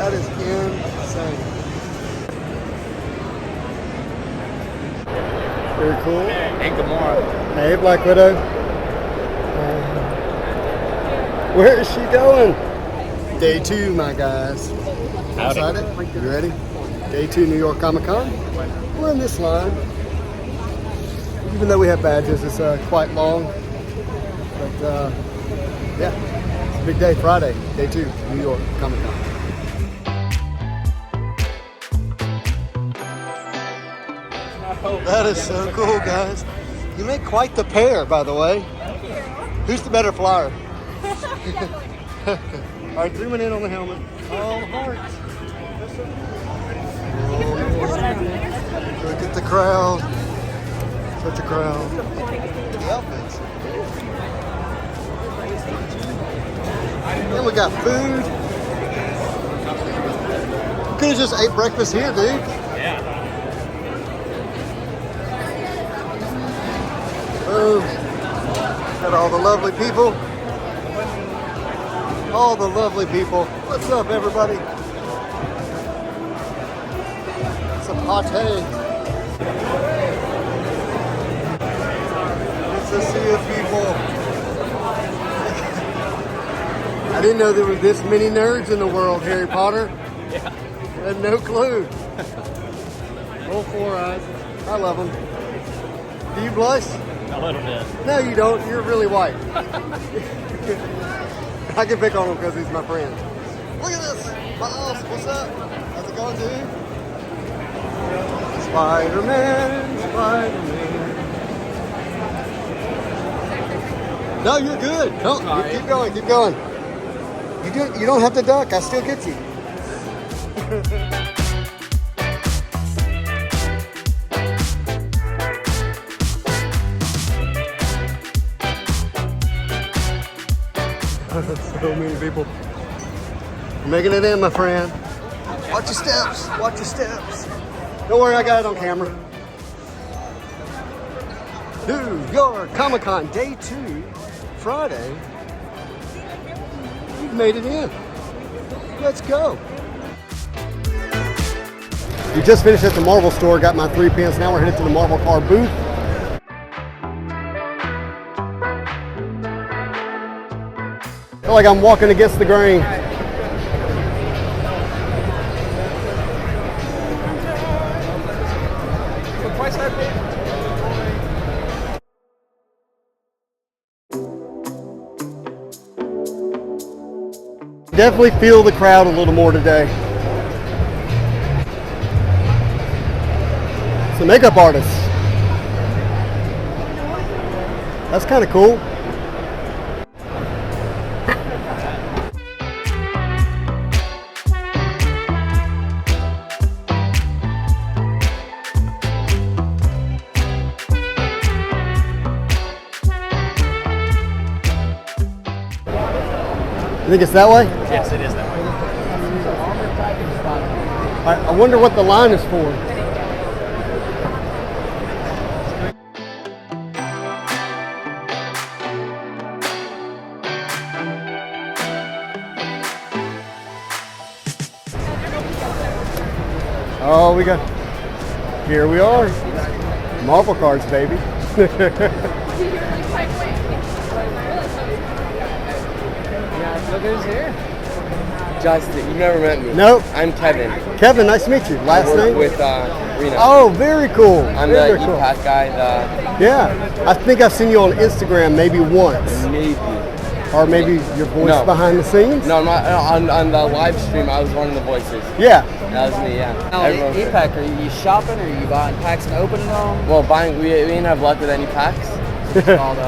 That is insane. Very cool. Hey, Gamora. Hey, Black Widow. Where is she going? Day 2, my guys. Excited? You ready? Day 2 New York Comic Con. We're in this line. Even though we have badges, it's quite long. But yeah, it's a big day. Friday, Day 2 New York Comic Con. That is so cool, guys. You make quite the pair, by the way. Who's the better flyer? All right, zooming in on the helmet. All hearts. Oh, look at the crowd. Such a crowd. The outfits. Then we got food. Could have just ate breakfast here, dude. Yeah. Oh, got all the lovely people. All the lovely people. What's up, everybody? Some pate. It's a sea of people. I didn't know there were this many nerds in the world, Harry Potter. Yeah. I had no clue. All 4 eyes. I love them. Do you blush? A little bit. No, you don't. You're really white. I can pick on him because he's my friend. Look at this. Miles, what's up? How's it going, dude? Spider-Man, Spider-Man. No, you're good. No, keep going, keep going. You don't have to duck. I still get you. So many people. Making it in, my friend. Watch your steps. Watch your steps. Don't worry, I got it on camera. New York Comic Con Day 2, Friday. We've made it in. Let's go. We just finished at the Marvel store, got my 3 pins. Now we're headed to the Marvel car booth. I feel like I'm walking against the grain. Definitely feel the crowd a little more today. It's a makeup artist. That's kind of cool. You think it's that way? Yes, it is that way. I wonder what the line is for. Oh, here we are. Marvel cards, baby. Look who's here. Justin, you've never met me. Nope. I'm Kevin. Kevin, nice to meet you. Last name? With Rena. Oh, very cool. I'm very the cool. EPAC guy. Yeah, I think I've seen you on Instagram maybe once. Maybe. Or maybe your voice behind the scenes? No, I'm not, on the live stream, I was one of the voices. Yeah. That was me, yeah. Now, EPAC, are you shopping or are you buying packs and opening them? Well, we didn't have luck with any packs. It's called,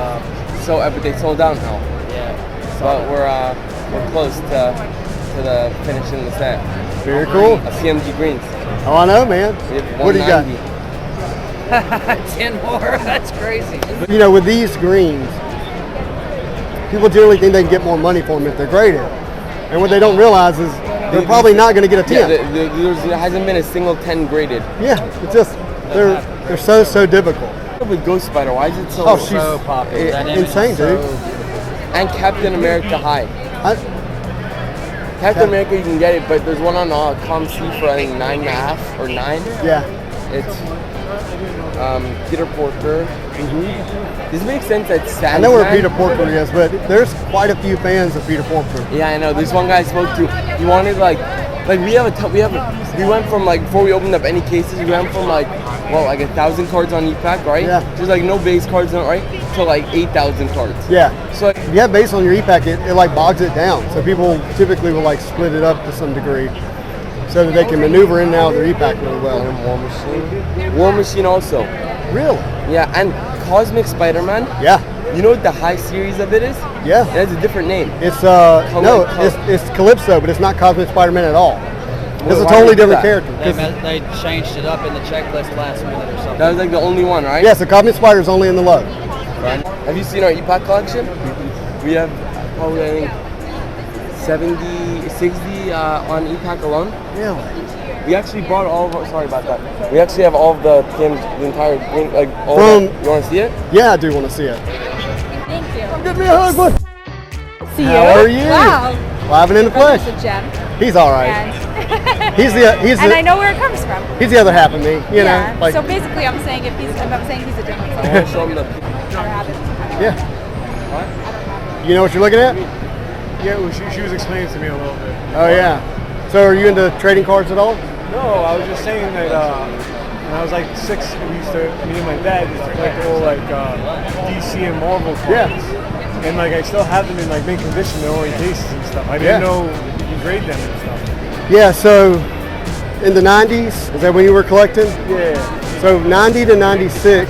but they sold out now. Yeah. But we're close to the finishing the set. Very cool. CMG greens. Oh, I know, man. What do you got? 10 more. That's crazy. You know, with these greens, people generally think they can get more money for them if they're graded. And what they don't realize is they're probably not going to get a 10. Yeah, there hasn't been a single 10 graded. Yeah, it's just, they're so difficult. With Ghost Spider, why is it so, so popular? Insane, dude. And Captain America High. Captain America, you can get it, but there's one on ComC for I think 9.5 or 9. Yeah. It's Peter Porker. This makes sense that Sandman. I know where Peter Porker is, but there's quite a few fans of Peter Porker. Yeah, I know. This one guy I spoke to, he wanted like we went from like before we opened up any cases, we went from like 1,000 cards on e-pack, right? Yeah. There's like no base cards on it, right? To like 8,000 cards. Yeah. So like, If you have base on your e-pack, it like bogs it down. So people typically will like split it up to some degree so that they can maneuver in and out of their e-pack really well. War Machine. War Machine also. Really? Yeah, and Cosmic Spider-Man. Yeah. You know what the high series of it is? Yeah. It has a different name. It's it's Calypso, but it's not Cosmic Spider-Man at all. It's a Why totally did they do different that? character. They changed it up in the checklist last minute or something. That was like the only one, right? Yeah, so Cosmic Spider's only in the low. Right. Have you seen our e-pack collection? We have probably I think 70, 60 on e-pack alone. Really? We actually brought all of our, sorry about that. We actually have all of the entire green, like all From- that. You want to see it? Yeah, I do want to see it. Thank you. Give me a hug, bud. See you. How are you? Wow. Live and in the flesh. That's a gem. He's all right. And, He's I know where it comes from. he's the other half of me. You Yeah. know, like So basically, I'm saying if I'm saying he's a different I color. want to show them the. I don't have it. yeah. You know what you're looking at? Yeah, well, she was explaining to me a little bit. Oh yeah. So are you into trading cards at all? No, I was just saying that when I was like 6, we used to, me and my dad used to collect all like DC and Marvel cards. Yeah. And like I still have them in like mint condition, they're all in cases and stuff. I didn't know you could grade them and stuff. Yeah. So in the 90s, is that when you were collecting? Yeah. So 90 to 96,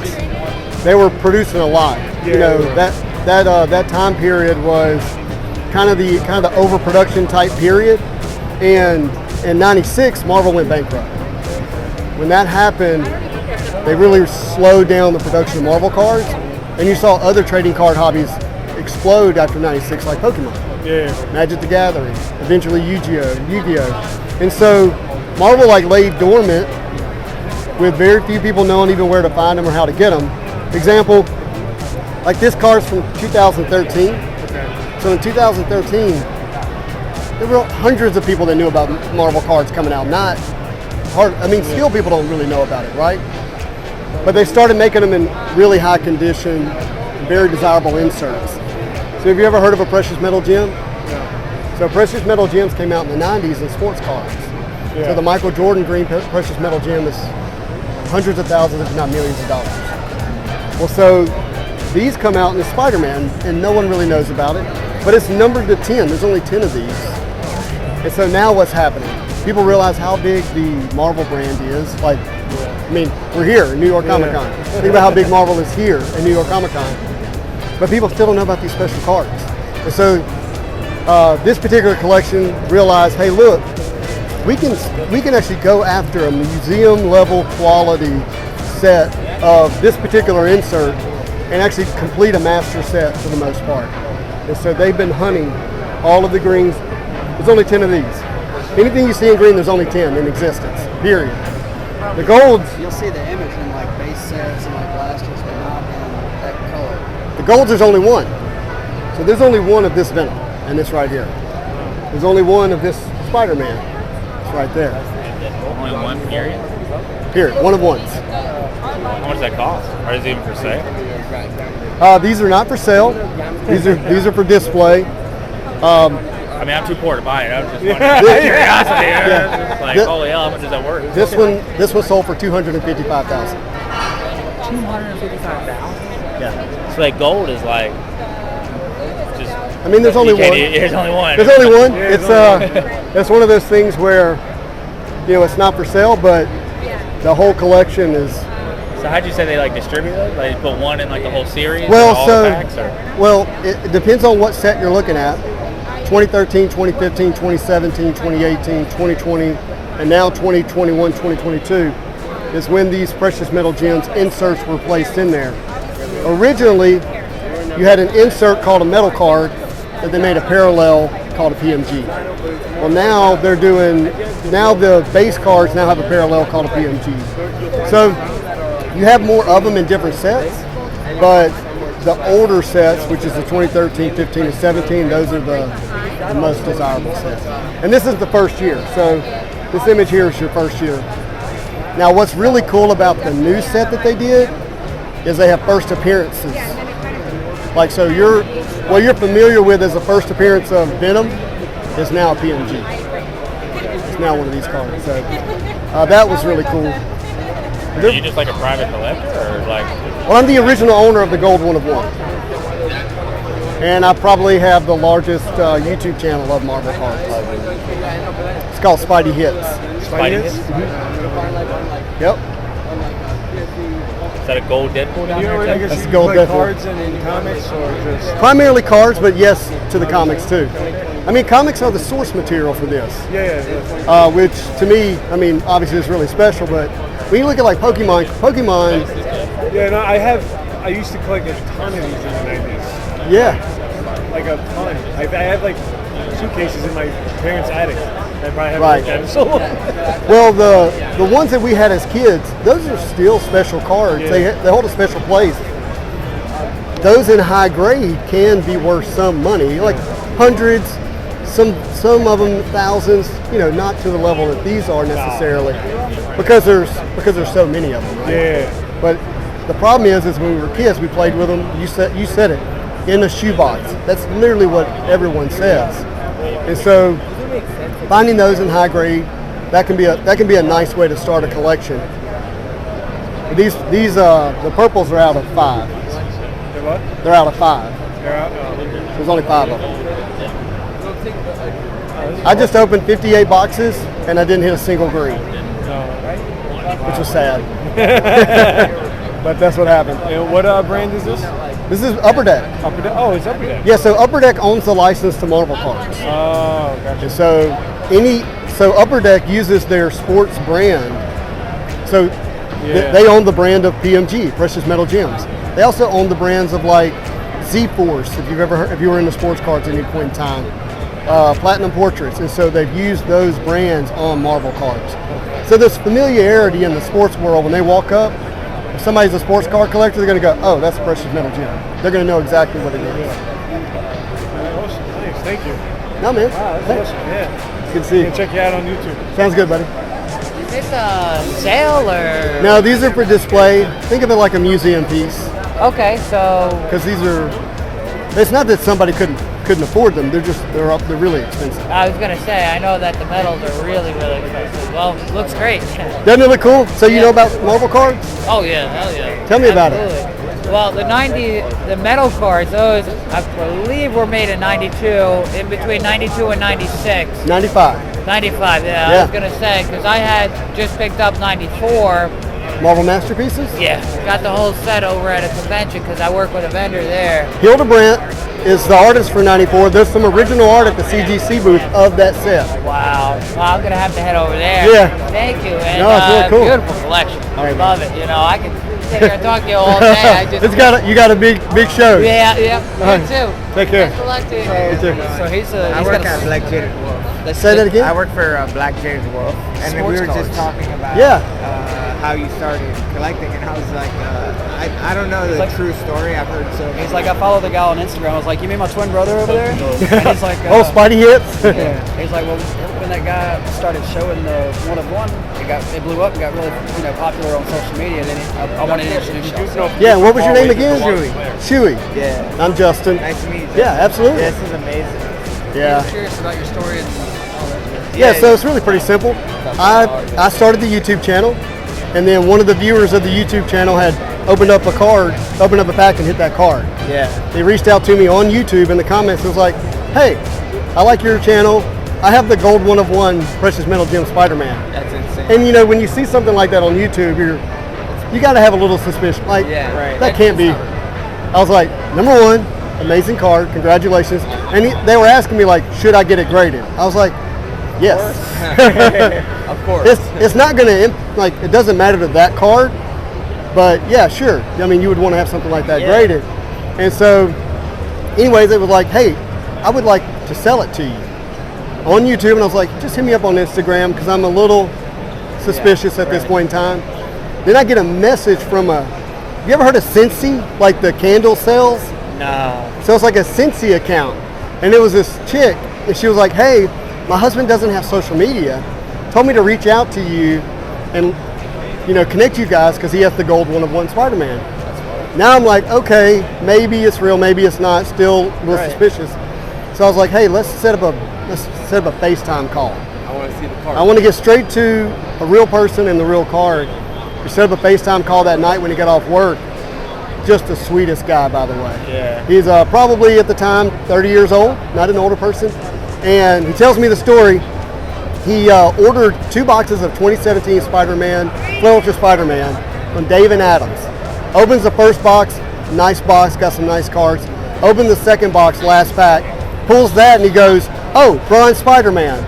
they were producing a lot. You know, that time period was kind of the overproduction type period, and in 96 Marvel went bankrupt. When that happened, they really slowed down the production of Marvel cards, and you saw other trading card hobbies explode after 96, like Pokemon, Magic the Gathering, eventually Yu-Gi-Oh. And so Marvel like laid dormant with very few people knowing even where to find them or how to get them. Example, like this card's from 2013. So in 2013, there were hundreds of people that knew about Marvel cards coming out. Not hard. I mean, still people don't really know about it, right? But they started making them in really high condition, very desirable inserts. So have you ever heard of a precious metal gem? Yeah. So precious metal gems came out in the 90s in sports cards. Yeah. So the Michael Jordan green precious metal gem is hundreds of thousands, if not millions of dollars. Well, so these come out in the Spider-Man, and no one really knows about it. But it's numbered to 10. There's only 10 of these. And so now what's happening? People realize how big the Marvel brand is. Like, I mean, we're here in New York Comic Con. Think about how big Marvel is here in New York Comic Con. But people still don't know about these special cards. And so this particular collection realized, hey, look, we can actually go after a museum level quality set of this particular insert and actually complete a master set for the most part. And so they've been hunting all of the greens. There's only 10 of these. Anything you see in green, there's only 10 in existence, period. The golds, You'll see the image in like base sets and like blasters, but not in that color. the golds, there's only one. So there's only one of this Venom, and this right here. There's only one of this Spider-Man. It's right there. Only one period? Period. One of ones. How much does that cost? Or is it even for sale? These are not for sale. These are for display. I mean, I'm too poor to buy it. I'm just wondering. Out of curiosity. Yeah. It's like, This- holy hell, how much is that worth? This one sold for $255,000. 255,000. Yeah. So like gold is like just. I mean, there's only you can't one. eat- There's only one. There's only one. It's one of those things where, you know, it's not for sale, but the whole collection is. So how'd you say they like distribute it? Like put one in like the whole series? Well, or all so the packs, or? well, it depends on what set you're looking at. 2013, 2015, 2017, 2018, 2020, and now 2021, 2022 is when these precious metal gems inserts were placed in there. Originally, you had an insert called a metal card that they made a parallel called a PMG. Well, now the base cards now have a parallel called a PMG. So you have more of them in different sets, but the older sets, which is the 2013, 15, and 17, those are the the most desirable set. And this is the first year, so this image here is your first year. Now what's really cool about the new set that they did is they have first appearances. Like, so what you're familiar with as the first appearance of Venom is now a PMG. It's now one of these cards. So that was really cool. Are you just like a private collector, or like? Well, I'm the original owner of the Gold 1 of 1. And I probably have the largest YouTube channel of Marvel cards. It's called Spidey Hits. Spidey Hits? Yep. Is that a gold Deadpool down there? I guess That's you gold play Deadpool. cards in comics or just... Primarily cards, but yes to the comics too. I mean, comics are the source material for this. Yeah. Which to me, I mean, obviously is really special, but when you look at like Pokemon, Yeah, no, I used to collect a ton of these in the 90s. yeah. Like a ton. I have like suitcases in my parents' attic. I probably haven't Right. looked at them so long. Well, the ones that we had as kids, those are still special cards. Yeah. They hold a special place. Those in high grade can be worth some money, like hundreds, some of them thousands. You know, not to the level that these are necessarily, because there's so many of them. Right? Yeah. But the problem is when we were kids, we played with them. You said it, in a shoebox. That's literally what everyone says. And so, finding those in high grade, that can be a nice way to start a collection. These the purples are out of 5. They're what? They're out of 5. They're out. There's only 5 of them. I just opened 58 boxes and I didn't hit a single green, which was sad. But that's what happened. And what brand is this? This is Upper Deck. Upper Deck. Oh, it's Upper Deck. Yeah, so Upper Deck owns the license to Marvel cards. Oh, gotcha. And so Upper Deck uses their sports brand. So they own the brand of PMG, Precious Metal Gems. They also own the brands of like Z-Force, if you were into sports cards at any point in time, Platinum Portraits, and so they've used those brands on Marvel cards. So there's familiarity in the sports world. When they walk up, if somebody's a sports card collector, they're going to go, oh, that's a Precious Metal Gem. They're going to know exactly what it is. Awesome. Thanks. Thank you. No, man. Wow, that's awesome. Yeah. Good to see you. I'll check you out on YouTube. Sounds good, buddy. Is this a sale or? No, these are for display. Think of it like a museum piece. Okay, so Because these are, it's not that somebody couldn't afford them. They're really expensive. I was gonna say I know that the metals are really expensive. Well, looks great. Doesn't it look cool? So you Yeah. know about Marvel cards? Oh yeah, hell yeah. Tell me about it. Absolutely. Well, the metal cards, those I believe were made in '92, in between '92 and '96. 95. 95, yeah. Yeah. I was gonna say because I had just picked up '94. Marvel Masterpieces? Yeah, got the whole set over at a convention because I work with a vendor there. Hilda Brandt is the artist for 94. There's some original art at the CGC booth of that set. Wow. Well, I'm going to have to head over there. Yeah. Thank you. And No, it's really cool. beautiful collection. I Thank you. love it. You know, I could sit here and talk to you all day. I just, You got a big show. yeah, All me right. too. Take care. Best of luck to you. You too. So he's I work at Black Jade Wolf. Say that again? I work for Black Jade Wolf, and then we were Sports just cards. talking about Yeah. how you started collecting and how it's like I don't know the like- true story. I've heard so. He's like, I follow the guy on Instagram. I was like, you mean my twin brother over there? And he's like, Oh, Spidey Hits? yeah. He's like, well, when that guy started showing the 1 of 1, it blew up and got really popular on social media. Then I wanted to introduce you. Yeah, what was your name again? Chewy. Chewy. Yeah. I'm Justin. Nice to meet you. Yeah, absolutely. This is amazing. Yeah. I'm curious about your story and all that. Yeah, so it's really pretty simple. I started the YouTube channel, and then one of the viewers of the YouTube channel had opened up a pack and hit that card. Yeah. They reached out to me on YouTube in the comments. It was like, hey, I like your channel. I have the gold 1 of 1 Precious Metal Gem Spider-Man. That's insane. And you know, when you see something like that on YouTube, you got to have a little suspicion. Like, Yeah, right. that can't be. I was like, number 1, amazing card, congratulations. And they were asking me like, should I get it graded? I was like, yes. Of course. It's not gonna like, it doesn't matter to that card, but yeah, sure. I mean, you would want to have something like that graded. And so, anyways, it was like, hey, I would like to sell it to you on YouTube. And I was like, just hit me up on Instagram because I'm a little suspicious at this point in time. Then I get a message from you ever heard of Scentsy, like the candle sales? No. So it's like a Scentsy account, and it was this chick and she was like, hey, my husband doesn't have social media. Told me to reach out to you and, connect you guys because he has the gold one-of-one Spider-Man. Now I'm like, okay, maybe it's real, maybe it's not. Still a little suspicious. So I was like, hey, let's set up a FaceTime call. I want to see the card. I want to get straight to a real person and the real card. We set up a FaceTime call that night when he got off work. Just the sweetest guy, by the way. Yeah. He's probably at the time 30 years old, not an older person. And he tells me the story. He ordered 2 boxes of 2017 Spider-Man, Ultra Spider-Man from Dave and Adams. Opens the first box, nice box, got some nice cards. Opens the second box, last pack, pulls that and he goes, oh, bronze Spider-Man.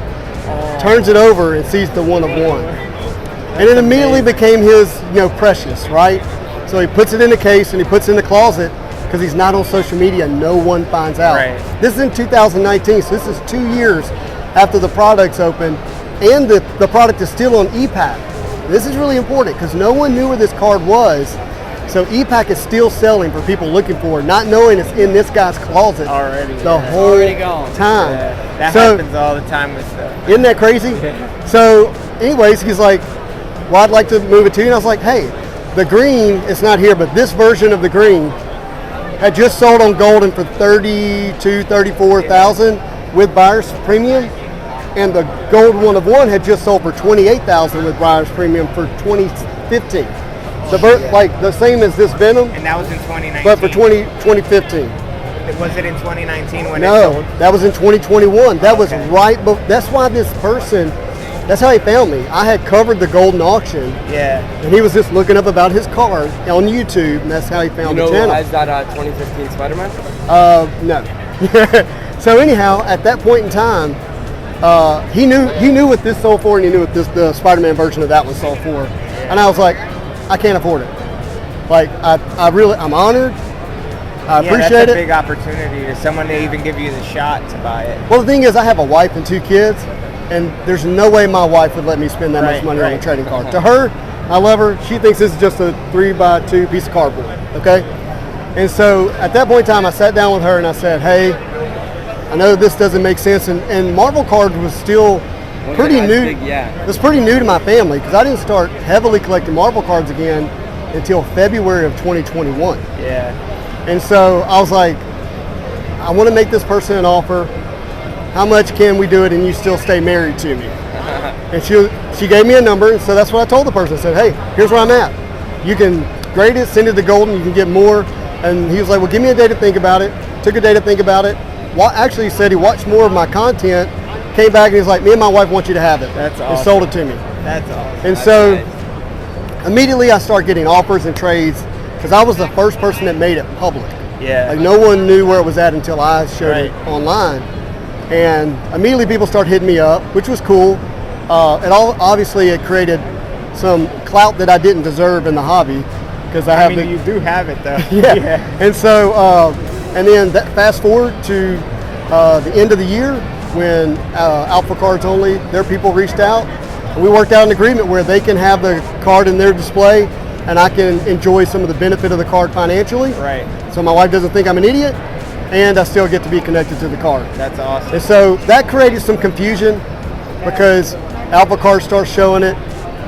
Turns it over and sees the one-of-one. And it immediately became his, precious, right? So he puts it in the case and he puts it in the closet because he's not on social media. No one finds out. Right. This is in 2019, so this is 2 years after the product's open, and the product is still on ePack. This is really important because no one knew where this card was. So ePack is still selling for people looking for it, not knowing it's in this guy's closet Already, the whole Already gone. time. Yeah, that So- happens all the time with stuff. Isn't that crazy? So anyways, he's like, well, I'd like to move it to you. And I was like, hey, the green is not here, but this version of the green had just sold on Golden for $34,000 with buyer's premium. And the gold one-of-one had just sold for $28,000 with buyer's premium for 2015. Like the same as this Venom, And that was in 2019. but for 2015. Was it in 2019 when it No, sold? that was in 2021. That was right, but that's why this person, that's how he found me. I had covered the golden auction, Yeah. and he was just looking up about his card on YouTube, and that's how he found You know the who channel. has that 2015 Spider-Man? No. So anyhow, at that point in time, he knew what this sold for, and he knew what the Spider-Man version of that one sold for. And I was like, I can't afford it. Like I'm honored. I appreciate that's a it. big opportunity to someone to even give you the shot to buy it. Well, the thing is, I have a wife and 2 kids, and there's no way my wife would let me spend that much money on a trading card. To her, I love her. She thinks this is just a 3x2 piece of cardboard, okay? And so at that point in time, I sat down with her and I said, hey, I know this doesn't make sense. And Marvel cards was still pretty new. It was pretty new to my family because I didn't start heavily collecting Marvel cards again until February of 2021. Yeah. And so I was like, I want to make this person an offer. How much can we do it and you still stay married to me? And she gave me a number, and so that's what I told the person. I said, hey, here's where I'm at. You can grade it, send it to Golden, you can get more. And he was like, well, give me a day to think about it. Took a day to think about it. Actually, he said he watched more of my content, came back and he's like, me and my wife want you to have it. That's awesome. And sold it to me. That's awesome. And so immediately I started getting offers and trades because I was the first person that made it public. Yeah. Like no one knew where it was at until I showed it online. And immediately people started hitting me up, which was cool. Obviously it created some clout that I didn't deserve in the hobby because I mean, you do have it though. yeah. And so, and then fast forward to the end of the year when Alpha Cards Only, their people reached out. And we worked out an agreement where they can have the card in their display and I can enjoy some of the benefit of the card financially. Right. So my wife doesn't think I'm an idiot and I still get to be connected to the card. That's awesome. And so that created some confusion because Alpha Cards starts showing it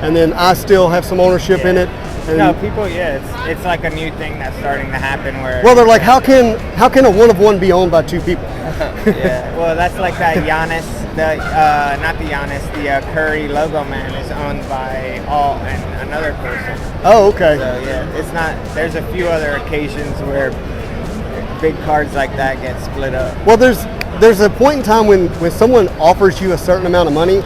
and then I still have some ownership in it. And No, people, it's like a new thing that's starting to happen where. well, they're like, how can a one-of-one be owned by 2 people? Yeah, well, that's like that Giannis, not the Giannis, the Curry logo man is owned by and another person. Oh, okay. So yeah, it's not. There's a few other occasions where big cards like that get split up. Well, there's a point in time when someone offers you a certain amount of money,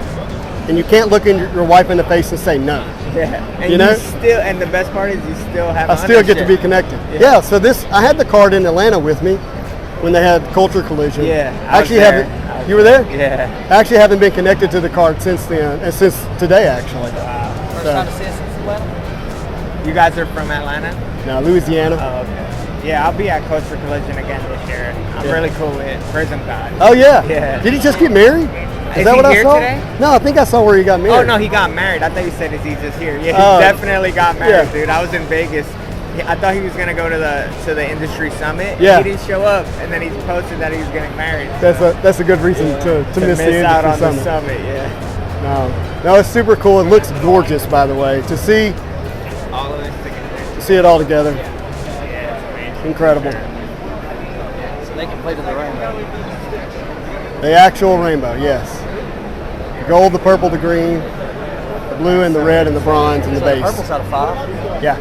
and you can't look your wife in the face and say no. Yeah, and you know, still, and the best part is you still have. I still get to be ownership. connected. Yeah. Yeah. So I had the card in Atlanta with me when they had Culture Collision. Yeah, I actually haven't. You were there? Yeah. I actually haven't been connected to the card since then, and since today actually. Wow. First So- time to see us since Atlanta? You guys are from Atlanta? No, Louisiana. Oh, okay. Yeah, I'll be at Culture Collision again this year. I'm Yeah. really cool with Prism God. Oh yeah. Yeah. Did he just get married? Is that he what I here saw? today? No, I think I saw where he got married. Oh no, he got married. I thought you said is he just here? Yeah, he Oh. definitely got married, Yeah. dude. I was in Vegas I thought he was gonna go to the industry summit. Yeah. He didn't show up, and then he posted that he was getting married. That's a good reason to miss the out on industry the summit. Yeah. No, it's super cool. It looks gorgeous, by the way. To see All of this together. to see it all together, incredible. So they completed the rainbow. The actual rainbow, yes. The gold, the purple, the green, the blue, and the red, and the bronze, and the base. Purple's out of 5. Yeah.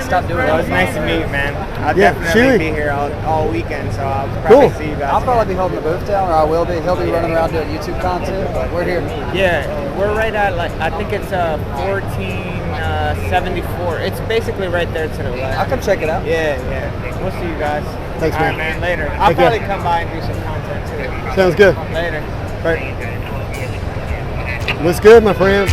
Stop doing It that. was nice to meet, man. I'll Yeah, definitely Chewy. be here all weekend, so I'll probably Cool. see you guys. I'll probably be holding the booth down, or I will be. He'll be running around doing YouTube content, but we're here. Yeah, we're right at I think it's 1474. It's basically right there to the left. I'll come check it out. Yeah. We'll see you guys. Thanks, All right, man. man. Later. I'll Take care. probably come by and do some content too. Sounds good. Later. Right. Looks good, my friend.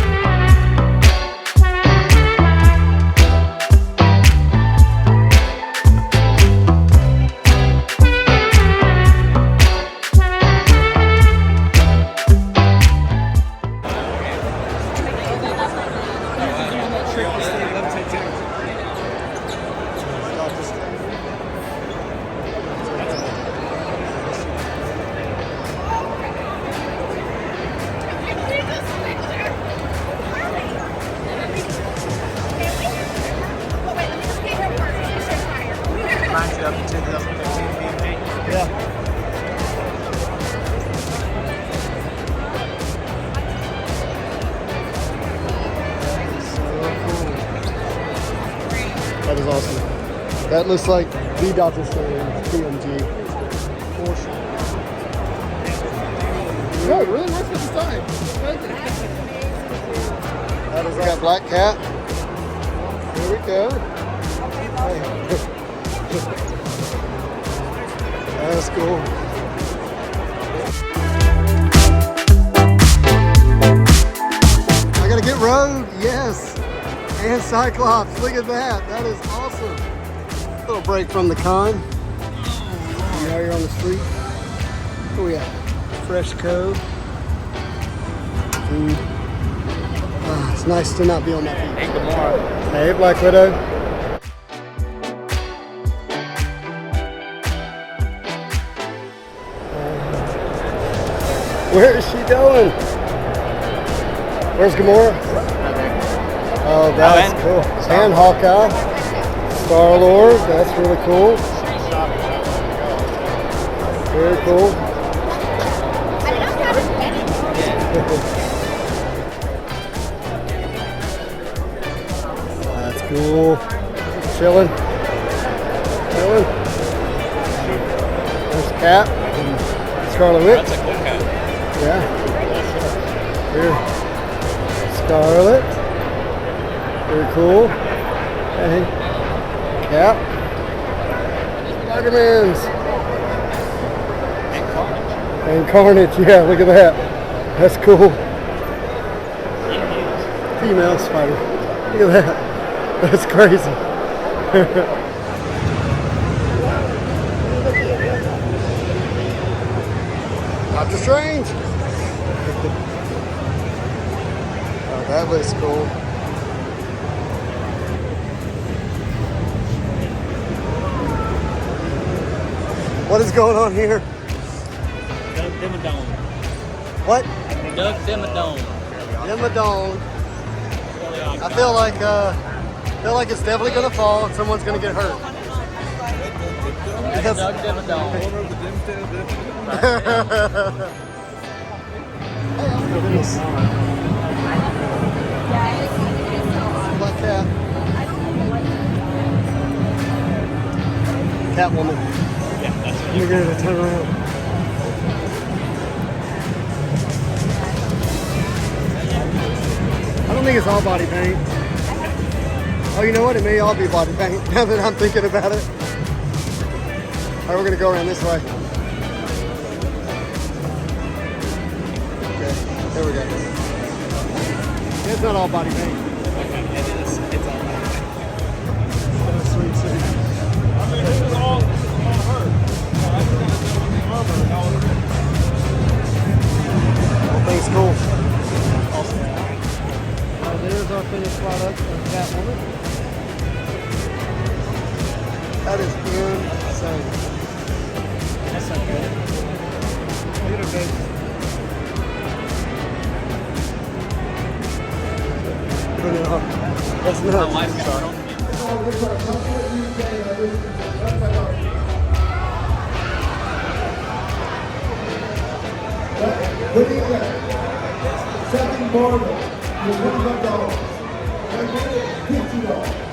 That is awesome. That looks like the Doctor Strange PMG. For sure. No, it really works this time. That is, we got Black Cat. Here we go. That's cool. I gotta get Rogue, yes. And Cyclops, look at that. That is awesome. Little break from the con. Now you're on the street. Oh yeah, Fresh Cove. Food. It's nice to not be on my feet. Hey, good morning. Hey, Black Widow. Where is she going? Where's Gamora? Oh, that's cool. And Hawkeye. Star-Lord, that's really cool. Very cool. That's cool. Chilling. There's Cap and Scarlet Witch. That's a cool cat. Yeah. Here. Scarlet. Very cool. Hey. Cap. Spider-Man's. And Carnage. Yeah, look at that. That's cool. Female spider. Look at that. That's crazy. Doctor Strange. Oh, that looks cool. What is going on here? Doug Dimmadome. What? Doug Dimmadome. Dimmadome. I feel like it's definitely gonna fall and someone's gonna get hurt. Yes. Doug Dimmadome. Black Cat. Catwoman. Yeah, that's Let me get her to turn around. I don't think it's all body paint. Oh, you know what? It may all be body paint now that I'm thinking about it. All right, we're gonna go around this way. Okay, there we go. It's not all body paint. It's all right. That's sweet, sweet. Whole thing's cool. There's our finished product of Catwoman. That is insane. That's not good. Look at her face. Put it on. That's nuts. What do you got? Second border, you're $25. $50.